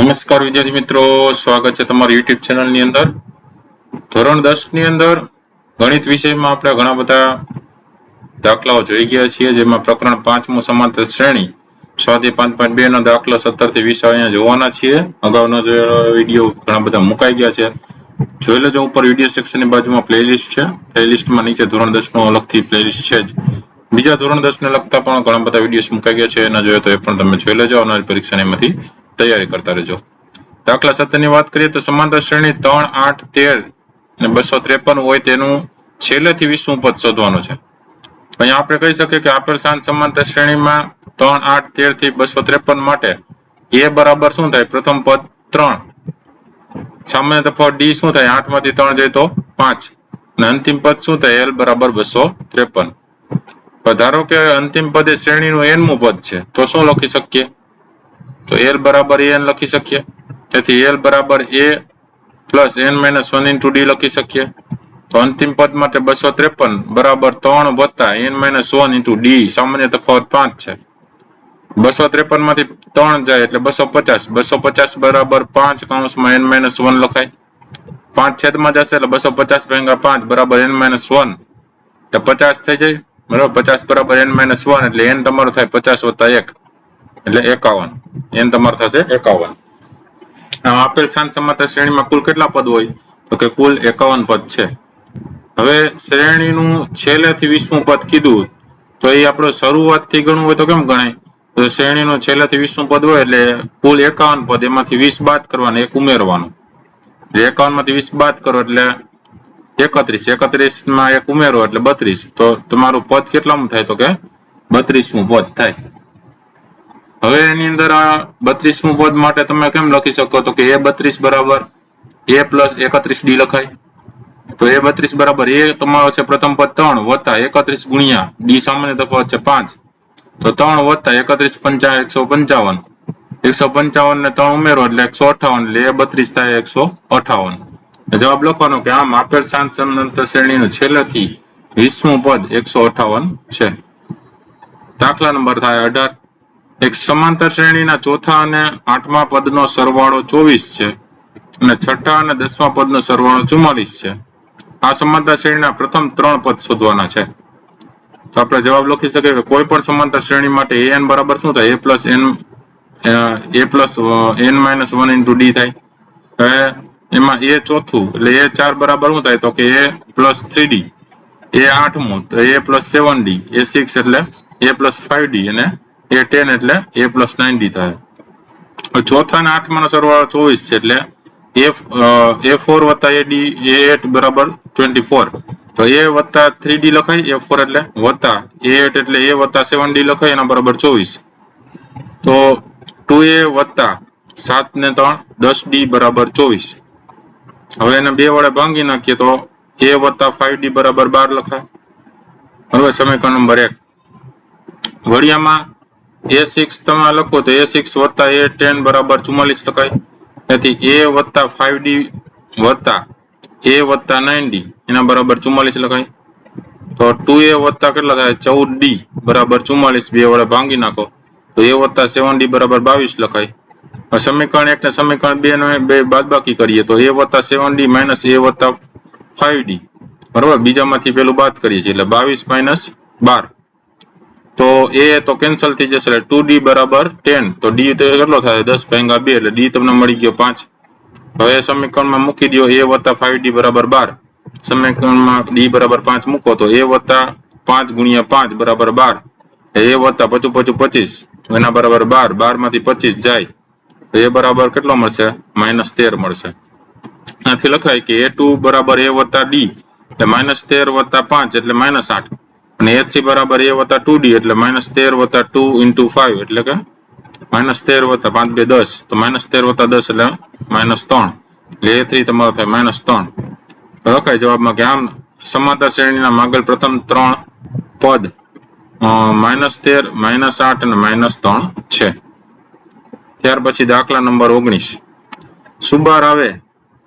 નમસ્કાર વિદ્યાર્થી મિત્રો, સ્વાગત છે તમારી યુટ્યુબ ચેનલ ની અંદર. ધોરણ 10 ની અંદર ગણિત વિષયમાં આપણે ઘણા બધા દાખલાઓ જોઈ ગયા છીએ, જેમાં પ્રકરણ 5મું સમાંતર શ્રેણી સ્વાધ્યાય 5.2 નો દાખલો 17 થી 20 અહીંયા જોવાના છીએ. અગાઉનો જે વિડીયો ઘણા બધા મુકાઈ ગયા છે, જોઈ લેજો. ઉપર વિડીયો સેક્શનની બાજુમાં પ્લેલિસ્ટ છે, પ્લેલિસ્ટમાં નીચે ધોરણ 10 નો અલગથી પ્લેલિસ્ટ છે જ. બીજા ધોરણ 10 ને લગતા પણ ઘણા બધા વિડીયોસ મુકાઈ ગયા છે, એના જોઈએ તો એ પણ તમે જોઈ લેજો. આવનારી પરીક્ષાને એમાંથી તૈયારી કરતા રહેજો. દાખલા 17 ની વાત કરીએ તો સમાંતર શ્રેણી 3, 8, 13 અને 253 હોય તેનું છેલ્લેથી 20મું પદ શોધવાનું છે. અહીંયા આપણે કહી શકીએ કે આપેલ શાંત સમાંતર શ્રેણીમાં 3, 8, 13 થી 253 માટે a બરાબર શું થાય? પ્રથમ પદ 3, સામાન્ય તફાવત d શું થાય? 8 માંથી 3 જાય તો 5, અને અંતિમ પદ શું થાય? l બરાબર 253. ધારો કે અંતિમ પદ એ શ્રેણીનું nમું પદ છે, તો શું લખી શકીએ? તો l બરાબર n લખી શકીએ. તેથી l બરાબર a plus n minus 1 into d લખી શકીએ. તો અંતિમ પદ માટે 253 બરાબર 3 વત્તા n માઇનસ 1 ઇન્ટુ d, સામાન્ય તફાવત 5 છે. 253 માંથી 3 જાય એટલે 250. 250 બરાબર 5 કૌંસમાં n માઇનસ 1 લખાય. 5 છેદમાં જશે એટલે 250 ભાગ્યા 5 બરાબર n માઇનસ 1 એટલે 50 થઈ જાય. બરાબર, 50 બરાબર n માઇનસ 1 એટલે n તમારો થાય 50 વત્તા 1 એટલે 51. n તમારો થશે 51. આપેલ શાંત સમાંતર શ્રેણીમાં કુલ કેટલા પદ હોય? તો કે કુલ 51 પદ છે. હવે શ્રેણીનું છેલ્લેથી 20મું પદ કીધું, તો એ આપણે શરૂઆતથી ગણવું હોય તો કેમ ગણાય? તો શ્રેણીનું છેલ્લેથી 20મું પદ હોય એટલે કુલ 51 પદ, એમાંથી 20 બાદ કરવાના, એક ઉમેરવાનું. 51 માંથી 20 બાદ કરો એટલે 31. 31 માં એક ઉમેરો એટલે 32. તો તમારું પદ કેટલામું થાય? તો કે 32મું પદ થાય. હવે એની અંદર આ 32મું પદ માટે તમે કેમ લખી શકો? તો કે a32 બરાબર a પ્લસ 31d લખાય. તો a32 બરાબર a તમારો છે પ્રથમ પદ 3 વત્તા 31 ગુણ્યા d, સામાન્ય તફાવત છે 5. તો 3 વત્તા 31 પંચા 155. 155 ને 3 ઉમેરો એટલે 158, એટલે a32 થાય 158. જવાબ લખવાનો કે આમ આપેલ શાંત સમાંતર શ્રેણીનું છેલ્લેથી 20મું પદ 158 છે. દાખલા નંબર થાય 18. એક સમાંતર શ્રેણીના ચોથા અને 8મા પદનો સરવાળો 24 છે અને છઠ્ઠા અને 10મા પદનો સરવાળો 44 છે. આ સમાંતર શ્રેણીના પ્રથમ 3 પદ શોધવાના છે. તો આપણે જવાબ લખી શકીએ કે કોઈ પણ સમાંતર શ્રેણી માટે an બરાબર શું થાય? a plus n minus 1 into d થાય. હવે એમાં a ચોથું એટલે a 4 બરાબર શું થાય? તો કે a પ્લસ 3d. a 8મું તો a પ્લસ 7d. a 6 એટલે a પ્લસ 5d અને a 10 એટલે a પ્લસ 9d થાય. ચોથા અને 8માનો સરવાળો 24 છે એટલે a4 વત્તા ad a8 બરાબર 24. તો a વત્તા 3d લખાય, a4 એટલે વત્તા a8 એટલે a વત્તા 7d લખાય, એના બરાબર 24. તો 2a વત્તા 7 ને 3 10d બરાબર 24. હવે એને 2 વડે ભાંગી નાખીએ તો a વત્તા 5d બરાબર 12 લખાય. હવે સમીકરણ નંબર 1 વળિયામાં a6 તમે લખો તો a6 વત્તા a10 બરાબર 44 લખાય. તેથી a વત્તા 5d વત્તા a વત્તા 9d એના બરાબર 44 લખાય. તો 2a વત્તા કેટલા થાય? 14d બરાબર 44. 2 વડે ભાંગી નાખો તો a વત્તા 7d બરાબર 22 લખાય. સમીકરણ 1 ને સમીકરણ 2 ને બે બાદબાકી કરીએ તો a વત્તા 7d માઇનસ a વત્તા 5d બરાબર, બીજામાંથી પેલું બાદ કરીએ છીએ એટલે 22 માઇનસ 12. તો a તો કેન્સલ થઈ જશે એટલે 2d બરાબર 10. તો d તો કેટલો થાય? 10 ભાગ્યા 2 એટલે d તમને મળી ગયો 5. હવે સમીકરણમાં મૂકી દો a વત્તા 5d બરાબર 12. સમીકરણમાં d બરાબર 5 મૂકો તો a વત્તા 5 ગુણ્યા 5 બરાબર 12. a વત્તા 25 25 એના બરાબર 12. 12 માંથી 25 જાય તો a બરાબર કેટલો મળશે? -13 મળશે. આથી લખાય કે a2 બરાબર a વત્તા d એટલે -13 વત્તા 5 એટલે -8. અને a3 બરાબર a વત્તા 2d એટલે -13 વત્તા 2 ઇન્ટુ 5 એટલે કે -13 વત્તા 5 2 10. તો -13 વત્તા 10 એટલે -3. એટલે a3 તમારો થાય -3. લખાય જવાબમાં કે આમ સમાંતર શ્રેણીના માગેલ પ્રથમ 3 પદ -13, -8 અને -3 છે. ત્યાર પછી દાખલા નંબર 19. સુબાર આવે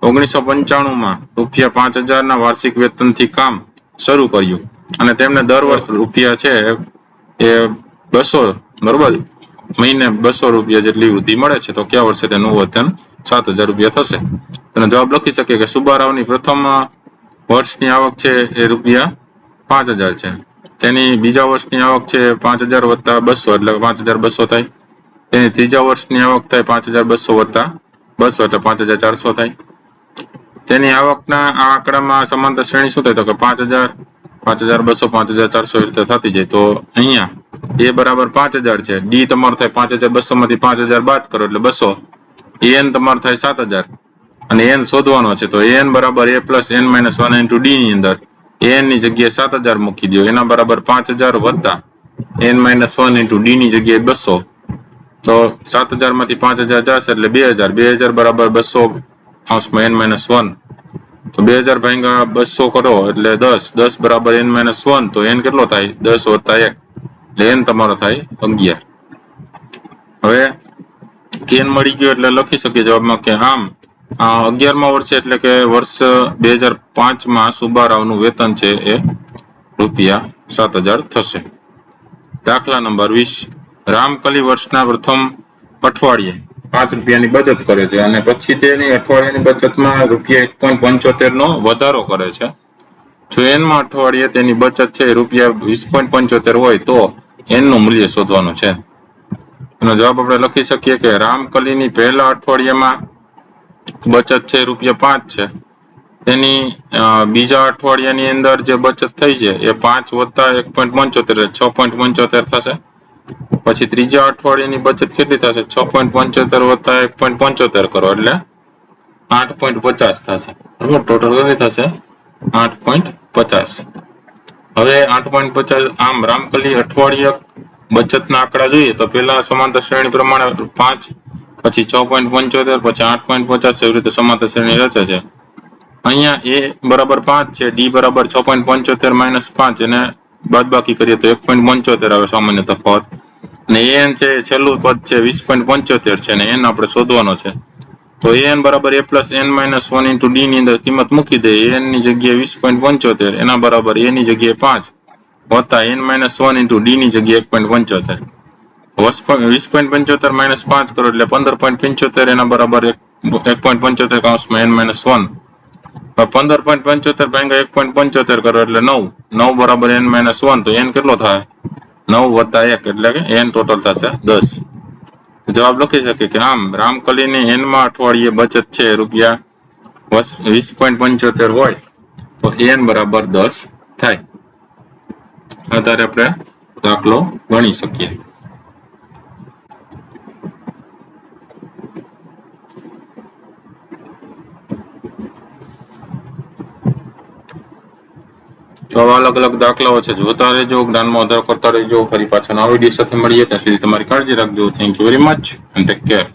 1995માં ₹5000 વાર્ષિક વેતનથી કામ શરૂ કર્યું અને તેમને દર વર્ષ રૂપિયા છે એ 200 બરોબર મહિને 200 રૂપિયા જેટલી વૃદ્ધિ મળે છે તો કયા વર્ષે તેનું વેતન 7,000 રૂપિયા થશે? તેનો જવાબ લખી શકીએ કે સુબારાવની પ્રથમ વર્ષની આવક છે એ રૂપિયા 5,000 છે. તેની બીજા વર્ષની આવક છે 5,000 વત્તા 200 એટલે 5,200 થાય. તેની ત્રીજા વર્ષની આવક થાય 5,200 વત્તા 200 એટલે 5,400 થાય. તેની આવકના આ આંકડામાં સમાંતર શ્રેણી શું થાય તો કે 5,000 5,200 5,400 એ રીતે થતી જાય. તો અહીંયા એ બરાબર 5,000 છે. ડી તમારું થાય 5,200 માંથી 5,000 બાદ કરો એટલે 200. એન તમારું થાય 7,000 અને એન શોધવાનો છે તો એન બરાબર a plus n minus 1 into D ની અંદર એન ની જગ્યાએ 7,000 મૂકી દો. એના બરાબર 5,000 વત્તા n માઇનસ 1 ઇન્ટુ ડી ની જગ્યાએ 200. તો 7,000 માંથી 5,000 જશે એટલે 2,000. 2,000 બરાબર 200 n માઇનસ 1. તો 2,000 ભાગ્યા 200 કરો એટલે 10. 10 બરાબર n માઇનસ 1. તો n કેટલો થાય 10 વત્તા 1 એટલે n તમારો થાય 11. હવે n મળી ગયો એટલે લખી શકીએ જવાબમાં કે આમ 11મા વર્ષે એટલે કે વર્ષ 2005માં સુબારાવનું વેતન છે એ રૂપિયા 7,000 થશે. દાખલા નંબર 20. રામકલી વર્ષના પ્રથમ અઠવાડિયે 5 રૂપિયાની બચત કરે છે અને પછી તેની અઠવાડિયાની બચતમાં રૂપિયા 1.75 નો વધારો કરે છે. જો એનમાં અઠવાડિયે તેની બચત છે રૂપિયા 20.75 હોય તો n નું મૂલ્ય શોધવાનું છે. એનો જવાબ આપણે લખી શકીએ કે રામકલીની પહેલા અઠવાડિયામાં બચત છે રૂપિયા 5 છે. તેની બીજા અઠવાડિયાની અંદર જે બચત થઈ છે એ 5 વત્તા 1.75 6.75 થશે. પછી ત્રીજા અઠવાડિયાની બચત કેટલી થશે 6.75 વત્તા 1.75 કરો એટલે 8.50 થશે. બરોબર, ટોટલ કેટલી થશે 8.50. હવે 8.50 આમ રામકલી અઠવાડિયા બચતના આંકડા જોઈએ તો પહેલા સમાંતર શ્રેણી પ્રમાણે 5 પછી 6.75 પછી 8.50 એવી રીતે સમાંતર શ્રેણી રચે છે. અહીંયા a બરાબર 5 છે, d બરાબર 6.75 માઇનસ 5 એને બાદબાકી કરીએ તો 1.75 આવે સામાન્ય તફાવત અને an છે છેલ્લું પદ છે 20.75 છે અને n આપણે શોધવાનો છે. તો an બરાબર a plus n minus 1 into D ની અંદર કિંમત મૂકી દે. an ની જગ્યાએ 20.75 એના બરાબર a ની જગ્યાએ 5 વત્તા n માઇનસ 1 ઇન્ટુ ડી ની જગ્યાએ 1.75. 20.75 માઇનસ 5 કરો એટલે 15.75 એના બરાબર 1.75 કૌંસમાં n માઇનસ 1. 15.75 ભાગ્યા 1.75 કરો એટલે 9. 9 બરાબર n માઇનસ 1. તો n કેટલો થાય 9 વત્તા 1 એટલે કે n ટોટલ થશે 10. જવાબ લખી શકીએ કે આમ રામકલીની n માં અઠવાડિયે બચત છે રૂપિયા 20.75 હોય તો n બરાબર 10 થાય. આધારે આપણે દાખલો ગણી શકીએ. તો આવા અલગ અલગ દાખલાઓ છે, જોતા રહેજો, જ્ઞાનમાં વધારો કરતા રહેજો. ફરી પાછા નવા વિડીયો સાથે મળીએ. ત્યાં સુધી તમારી કાળજી રાખજો. Thank you very much and take care.